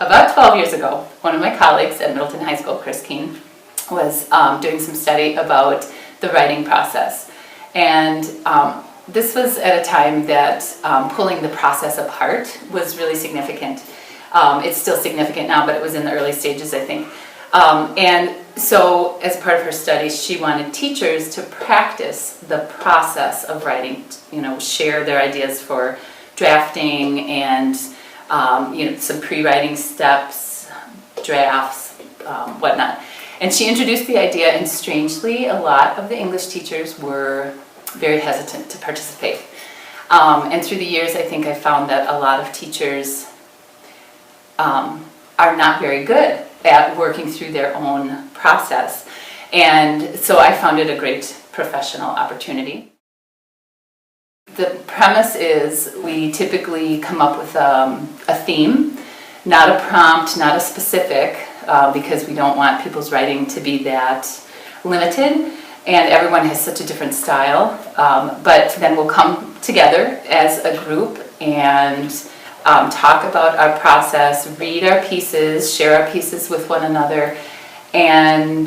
About 12 years ago, one of my colleagues at Middleton High School, Chris Keene, was doing some study about the writing process. And this was at a time that pulling the process apart was really significant. It's still significant now, but it was in the early stages, I think. And so as part of her study, she wanted teachers to practice the process of writing, share their ideas for drafting and some pre-writing steps, drafts, whatnot. And she introduced the idea, and strangely, a lot of the English teachers were very hesitant to participate. And through the years, I think I found that a lot of teachers are not very good at working through their own process. And so I found it a great professional opportunity. The premise is we typically come up with a theme, not a prompt, not a specific, because we don't want people's writing to be that limited, and everyone has such a different style. But then we'll come together as a group and talk about our process, read our pieces, share our pieces with one another, and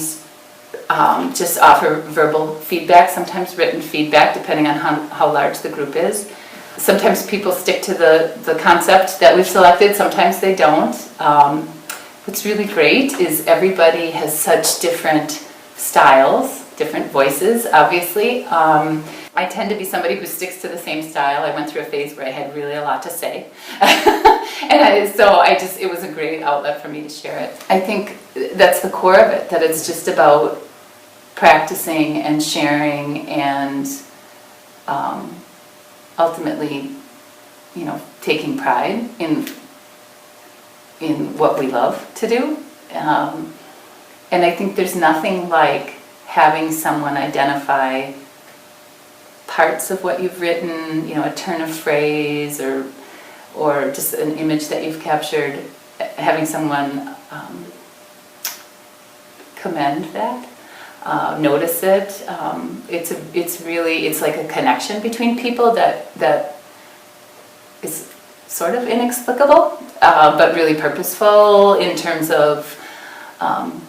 just offer verbal feedback, sometimes written feedback, depending on how large the group is. Sometimes people stick to the concept that we've selected, sometimes they don't. What's really great is everybody has such different styles, different voices, obviously. I tend to be somebody who sticks to the same style. I went through a phase where I had really a lot to say. It was a great outlet for me to share it. I think that's the core of it, that it's just about practicing and sharing and ultimately, taking pride in what we love to do. And I think there's nothing like having someone identify parts of what you've written, a turn of phrase or just an image that you've captured, having someone commend that, notice it. It's like a connection between people that is sort of inexplicable, but really purposeful in terms of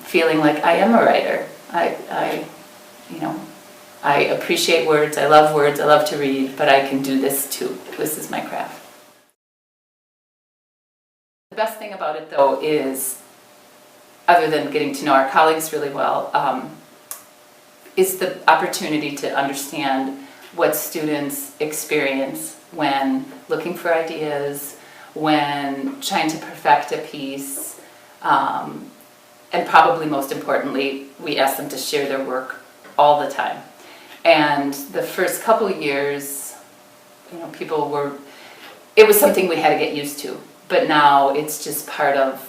feeling like I am a writer. I appreciate words, I love to read, but I can do this too. This is my craft. The best thing about it, though, is, other than getting to know our colleagues really well, is the opportunity to understand what students experience when looking for ideas, when trying to perfect a piece, and probably most importantly, we ask them to share their work all the time. And the first couple of years, it was something we had to get used to, but now it's just part of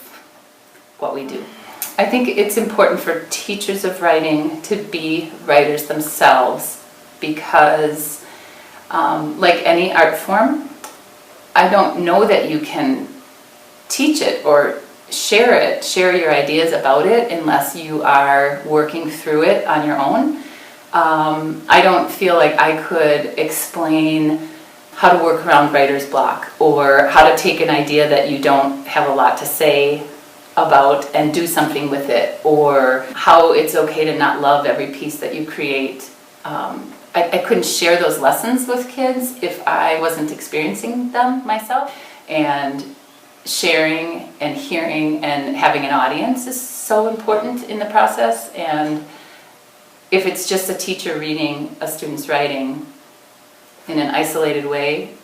what we do. I think it's important for teachers of writing to be writers themselves because, like any art form, I don't know that you can teach it or share your ideas about it unless you are working through it on your own. I don't feel like I could explain how to work around writer's block or how to take an idea that you don't have a lot to say about and do something with it, or how it's okay to not love every piece that you create. I couldn't share those lessons with kids if I wasn't experiencing them myself. And sharing and hearing and having an audience is so important in the process. And if it's just a teacher reading a student's writing in an isolated way,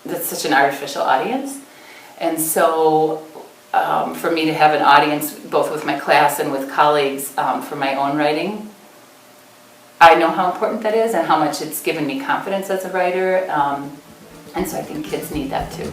that's such an artificial audience. And so for me to have an audience, both with my class and with colleagues, for my own writing, I know how important that is and how much it's given me confidence as a writer. And so I think kids need that too.